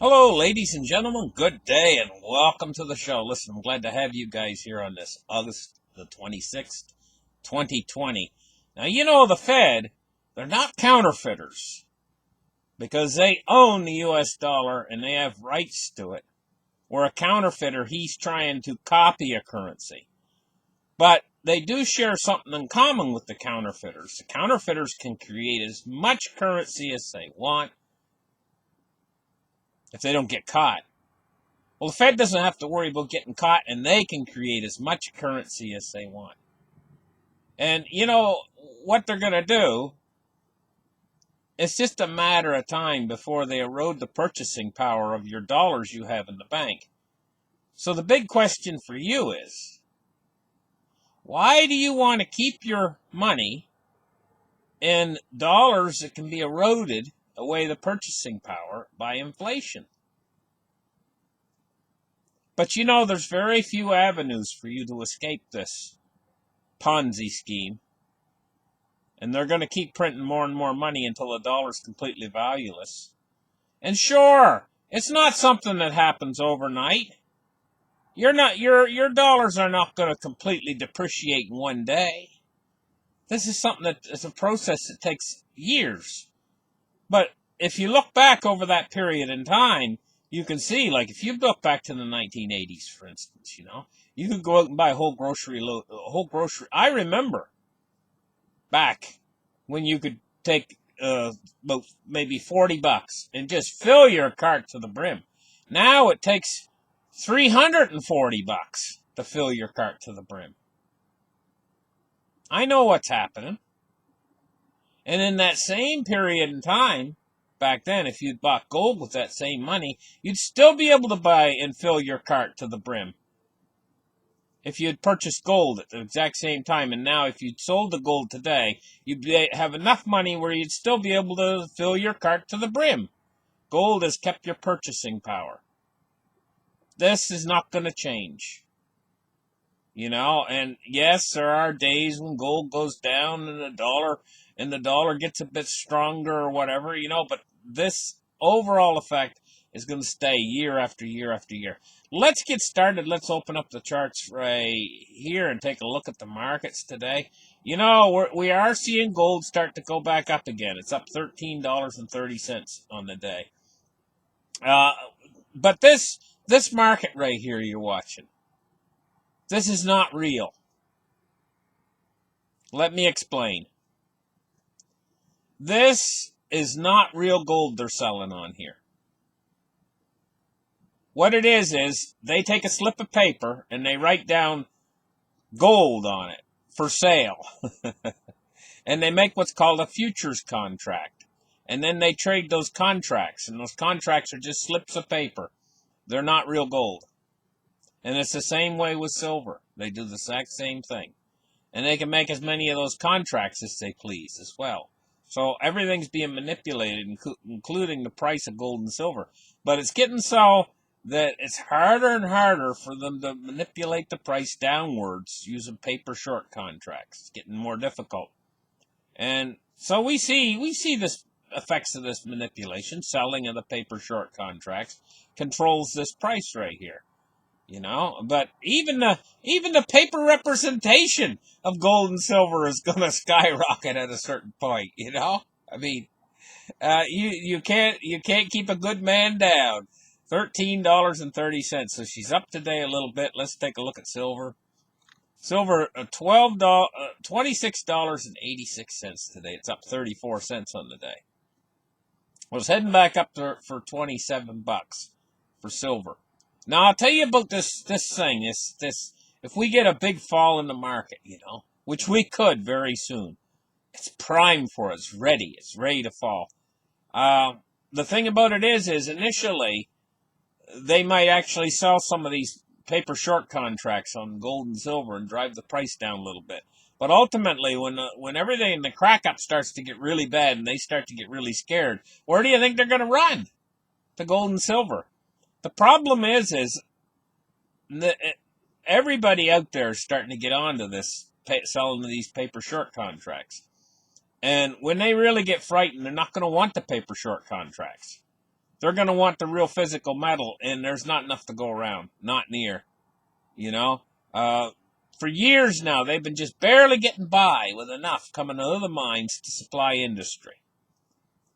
Hello, ladies and gentlemen. Good day and welcome to the show. Listen, I'm glad to have you guys here on this August the 26th, 2020. Now, you know the Fed, they're not counterfeiters because they own the U.S. dollar and they have rights to it. Where a counterfeiter, he's trying to copy a currency. But they do share something in common with the counterfeiters. The counterfeiters can create as much currency as they want if they don't get caught. Well, the Fed doesn't have to worry about getting caught, and they can create as much currency as they want. And you know what they're going to do? It's just a matter of time before they erode the purchasing power of your dollars you have in the bank. So the big question for you is, why do you want to keep your money in dollars that can be eroded away the purchasing power by inflation? But you know, there's very few avenues for you to escape this Ponzi scheme. And they're going to keep printing more and more money until the dollar's completely valueless. And sure, it's not something that happens overnight. Your dollars are not going to completely depreciate in one day. This is something that is a process that takes years. But if you look back over that period in time, you can see, like if you look back to the 1980s, for instance, you could go out and buy a whole grocery load, I remember back when you could take about maybe $40 and just fill your cart to the brim. Now it takes $340 to fill your cart to the brim. I know what's happening. And in that same period in time, back then, if you'd bought gold with that same money, you'd still be able to buy and fill your cart to the brim. If you had purchased gold at the exact same time, and now if you'd sold the gold today, you'd have enough money where you'd still be able to fill your cart to the brim. Gold has kept your purchasing power. This is not going to change. And yes, there are days when gold goes down and the dollar gets a bit stronger or whatever, but this overall effect is going to stay year after year after year. Let's get started. Let's open up the charts right here and take a look at the markets today. We are seeing gold start to go back up again. It's up $13.30 on the day. But this market right here you're watching, this is not real. Let me explain. This is not real gold they're selling on here. What it is they take a slip of paper and they write down gold on it for sale. And they make what's called a futures contract. And then they trade those contracts. And those contracts are just slips of paper. They're not real gold. And it's the same way with silver. They do the exact same thing. And they can make as many of those contracts as they please as well. So everything's being manipulated, including the price of gold and silver. But it's getting so that it's harder and harder for them to manipulate the price downwards using paper short contracts. It's getting more difficult. And so we see this effects of this manipulation. Selling of the paper short contracts controls this price right here. But even the paper representation of gold and silver is going to skyrocket at a certain point. I mean, you can't keep a good man down. $13.30. So she's up today a little bit. Let's take a look at silver. Silver, $26.86 today. It's up 34 cents on the day. Was heading back up for $27 for silver. Now I'll tell you about this thing. This if we get a big fall in the market, which we could very soon. It's primed for it. It's ready. It's ready to fall. The thing about it is initially they might actually sell some of these paper short contracts on gold and silver and drive the price down a little bit. But ultimately, when everything in the crack up starts to get really bad and they start to get really scared, where do you think they're going to run? To gold and silver. The problem is that everybody out there is starting to get onto this selling these paper short contracts. And when they really get frightened, they're not going to want the paper short contracts. They're going to want the real physical metal, and there's not enough to go around. Not near. You know? For years now, they've been just barely getting by with enough coming out of the mines to supply industry.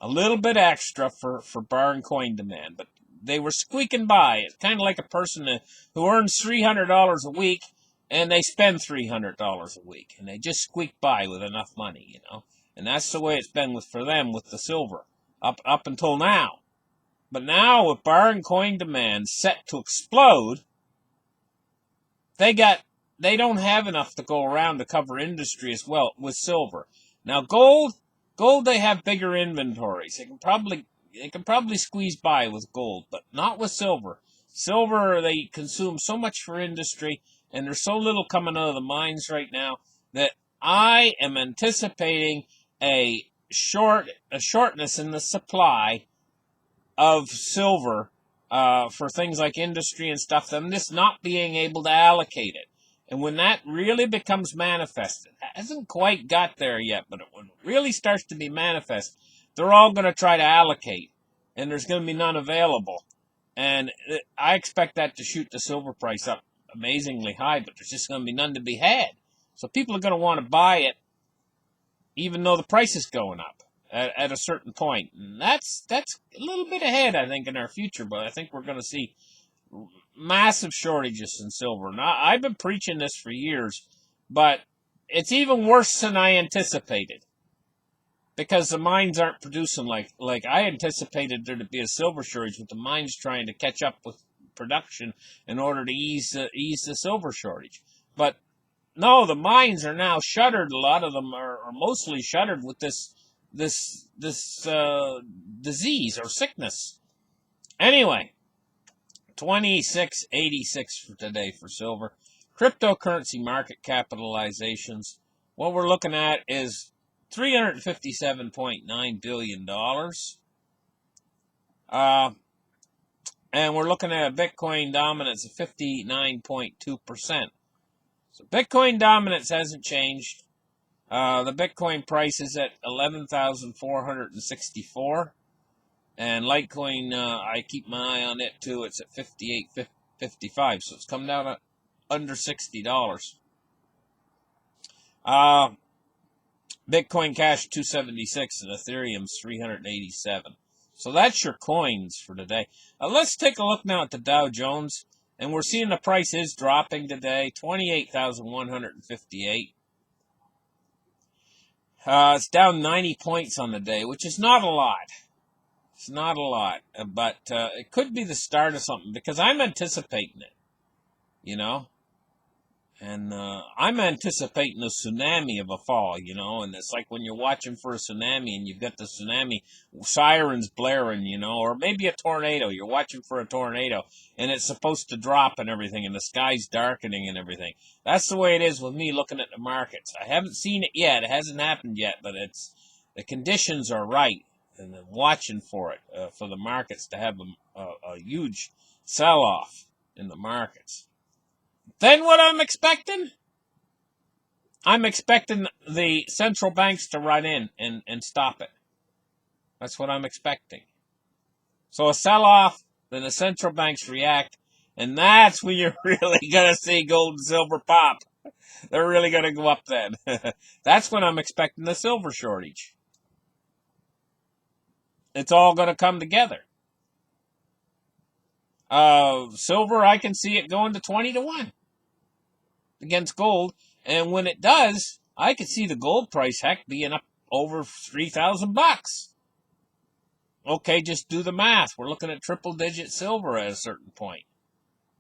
A little bit extra for bar and coin demand, but they were squeaking by. It's kind of like a person who earns $300 a week, and they spend $300 a week, and they just squeak by with enough money, you know? And that's the way it's been for them with the silver, up until now. But now, with bar and coin demand set to explode, they don't have enough to go around to cover industry as well with silver. Now, gold, they have bigger inventories. They can probably squeeze by with gold, but not with silver. Silver, they consume so much for industry, and there's so little coming out of the mines right now that I am anticipating a shortness in the supply of silver for things like industry and stuff, them just not being able to allocate it. And when that really becomes manifested, it hasn't quite got there yet, but when it really starts to be manifest, they're all going to try to allocate, and there's going to be none available. And I expect that to shoot the silver price up amazingly high, but there's just going to be none to be had. So people are going to want to buy it, even though the price is going up at a certain point. And that's a little bit ahead, I think, in our future, but I think we're going to see massive shortages in silver. Now, I've been preaching this for years, but it's even worse than I anticipated, because the mines aren't producing like I anticipated there to be a silver shortage, with the mines trying to catch up with production in order to ease the silver shortage. But no, the mines are now shuttered. A lot of them are mostly shuttered with this disease or sickness. Anyway, 2686 for today for silver. Cryptocurrency market capitalizations. What we're looking at is $357.9 billion. And we're looking at a Bitcoin dominance of 59.2%. So Bitcoin dominance hasn't changed. The Bitcoin price is at 11,464. And Litecoin, I keep my eye on it too. It's at 58.55, so it's come down under $60. Bitcoin Cash 276 and Ethereum's 387. So that's your coins for today. Let's take a look now at the Dow Jones, and we're seeing the price is dropping today, 28,158. It's down 90 points on the day, which is not a lot. It's not a lot, but it could be the start of something, because I'm anticipating it, you know? And I'm anticipating a tsunami of a fall, you know? And it's like when you're watching for a tsunami and you've got the tsunami sirens blaring, you know? Or maybe a tornado. You're watching for a tornado, and it's supposed to drop and everything, and the sky's darkening and everything. That's the way it is with me looking at the markets. I haven't seen it yet. It hasn't happened yet, but the conditions are right. And I'm watching for it, for the markets to have a huge sell-off in the markets. Then what I'm expecting? I'm expecting the central banks to run in and stop it. That's what I'm expecting. So a sell-off, then the central banks react, and that's when you're really going to see gold and silver pop. They're really going to go up then. That's when I'm expecting the silver shortage. It's all going to come together. Silver, I can see it going to 20-1 against gold. And when it does, I could see the gold price, heck, being up over $3,000. Okay, just do the math. We're looking at triple-digit silver at a certain point.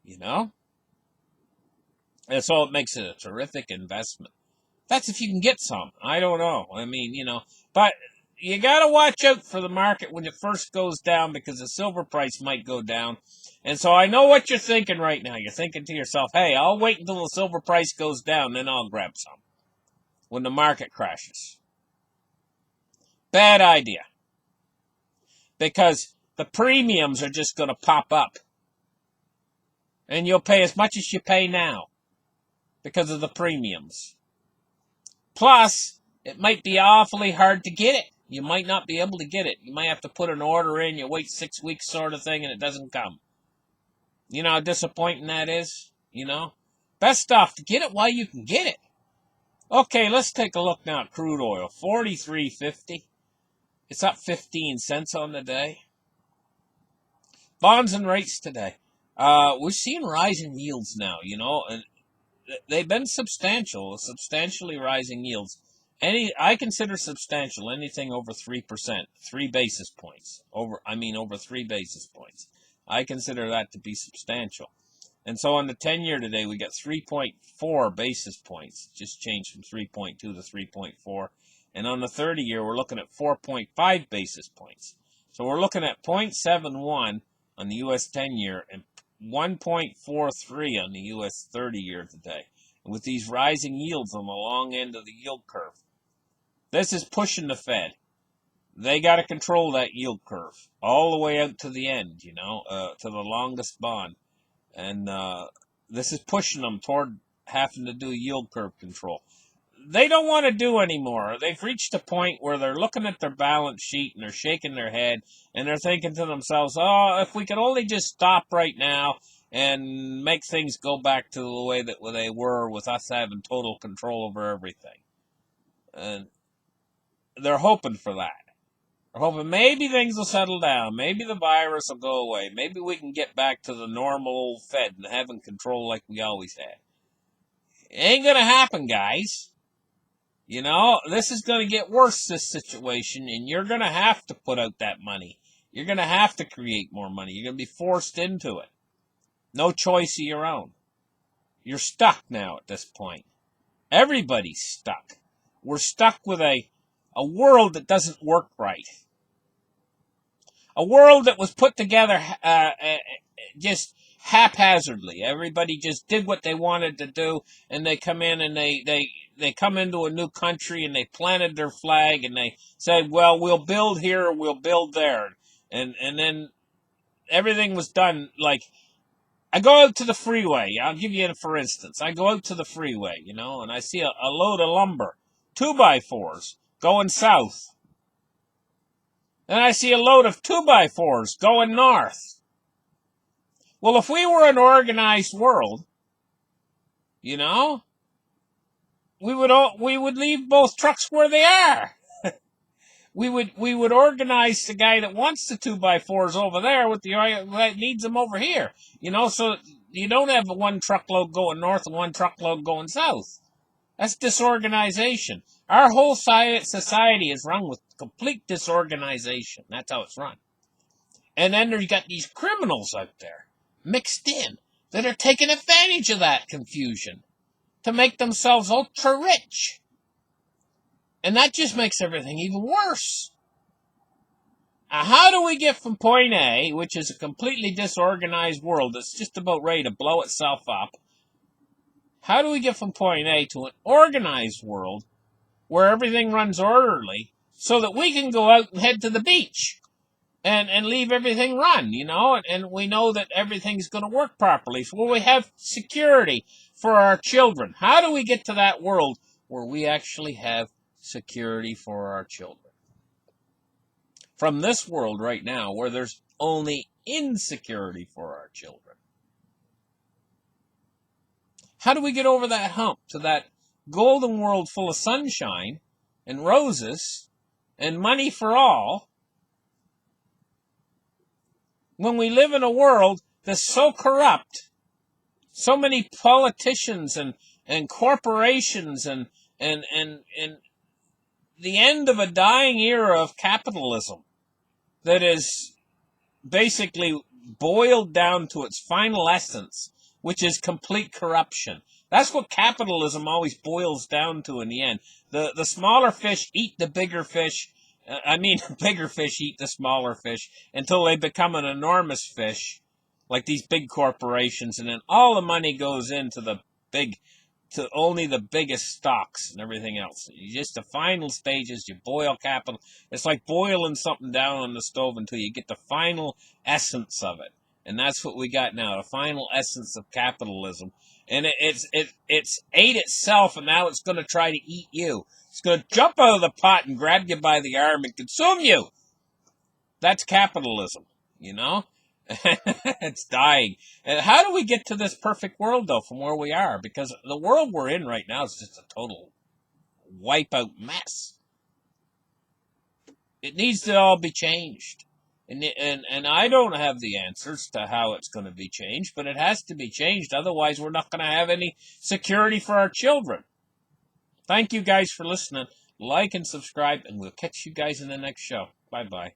You know? And so it makes it a terrific investment. That's if you can get some. I don't know. I mean, but you got to watch out for the market when it first goes down because the silver price might go down. And so I know what you're thinking right now. You're thinking to yourself, hey, I'll wait until the silver price goes down, then I'll grab some when the market crashes. Bad idea. Because the premiums are just going to pop up. And you'll pay as much as you pay now because of the premiums. Plus, it might be awfully hard to get it. You might not be able to get it. You might have to put an order in, you wait 6 weeks sort of thing, and it doesn't come. You know how disappointing that is? Best off to get it while you can get it. Okay, let's take a look now at crude oil. $43.50. It's up 15 cents on the day. Bonds and rates today. We're seeing rising yields now, and they've been substantially rising yields. I consider substantial anything over 3%, 3 basis points. Over 3 basis points. I consider that to be substantial. And so on the 10-year today, we got 3.4 basis points, just changed from 3.2 to 3.4. And on the 30-year, we're looking at 4.5 basis points. So we're looking at 0.71 on the U.S. 10-year and 1.43 on the U.S. 30-year today. And with these rising yields on the long end of the yield curve, this is pushing the Fed. They got to control that yield curve all the way out to the end, to the longest bond. And this is pushing them toward having to do yield curve control. They don't want to do anymore. They've reached a point where they're looking at their balance sheet and they're shaking their head and they're thinking to themselves, oh, if we could only just stop right now and make things go back to the way that they were with us having total control over everything. And they're hoping for that. They're hoping maybe things will settle down. Maybe the virus will go away. Maybe we can get back to the normal old Fed and having control like we always had. It ain't going to happen, guys. This is going to get worse, this situation, and you're going to have to put out that money. You're going to have to create more money. You're going to be forced into it. No choice of your own. You're stuck now at this point. Everybody's stuck. We're stuck with a world that doesn't work right. A world that was put together just haphazardly. Everybody just did what they wanted to do, and they come in and they come into a new country and they planted their flag and they said, well, we'll build here or we'll build there. And then everything was done. Like, I go out to the freeway. I'll give you for instance. I go out to the freeway, and I see a load of lumber, 2x4s, going south. Then I see a load of 2x4s going north. Well, if we were an organized world, we would leave both trucks where they are. we would organize the guy that wants the 2x4s over there with the that needs them over here. So you don't have one truckload going north and one truckload going south. That's disorganization. Our whole society is run with complete disorganization. That's how it's run. And then you got these criminals out there mixed in that are taking advantage of that confusion to make themselves ultra rich. And that just makes everything even worse. How do we get from point A, which is a completely disorganized world that's just about ready to blow itself up, how do we get from point A to an organized world where everything runs orderly so that we can go out and head to the beach and leave everything run, and we know that everything's going to work properly. So we have security for our children. How do we get to that world where we actually have security for our children? From this world right now where there's only insecurity for our children. How do we get over that hump to that golden world full of sunshine and roses and money for all when we live in a world that's so corrupt, so many politicians and corporations and the end of a dying era of capitalism that is basically boiled down to its final essence, which is complete corruption. That's what capitalism always boils down to in the end. The smaller fish eat the bigger fish. Bigger fish eat the smaller fish until they become an enormous fish, like these big corporations, and then all the money goes into to only the biggest stocks and everything else. The final stages, you boil capital. It's like boiling something down on the stove until you get the final essence of it. And that's what we got now, the final essence of capitalism. And it's ate itself, and now it's going to try to eat you. It's going to jump out of the pot and grab you by the arm and consume you. That's capitalism, you know? It's dying. And how do we get to this perfect world, though, from where we are? Because the world we're in right now is just a total wipeout mess. It needs to all be changed. And I don't have the answers to how it's going to be changed, but it has to be changed. Otherwise, we're not going to have any security for our children. Thank you guys for listening. Like and subscribe, and we'll catch you guys in the next show. Bye-bye.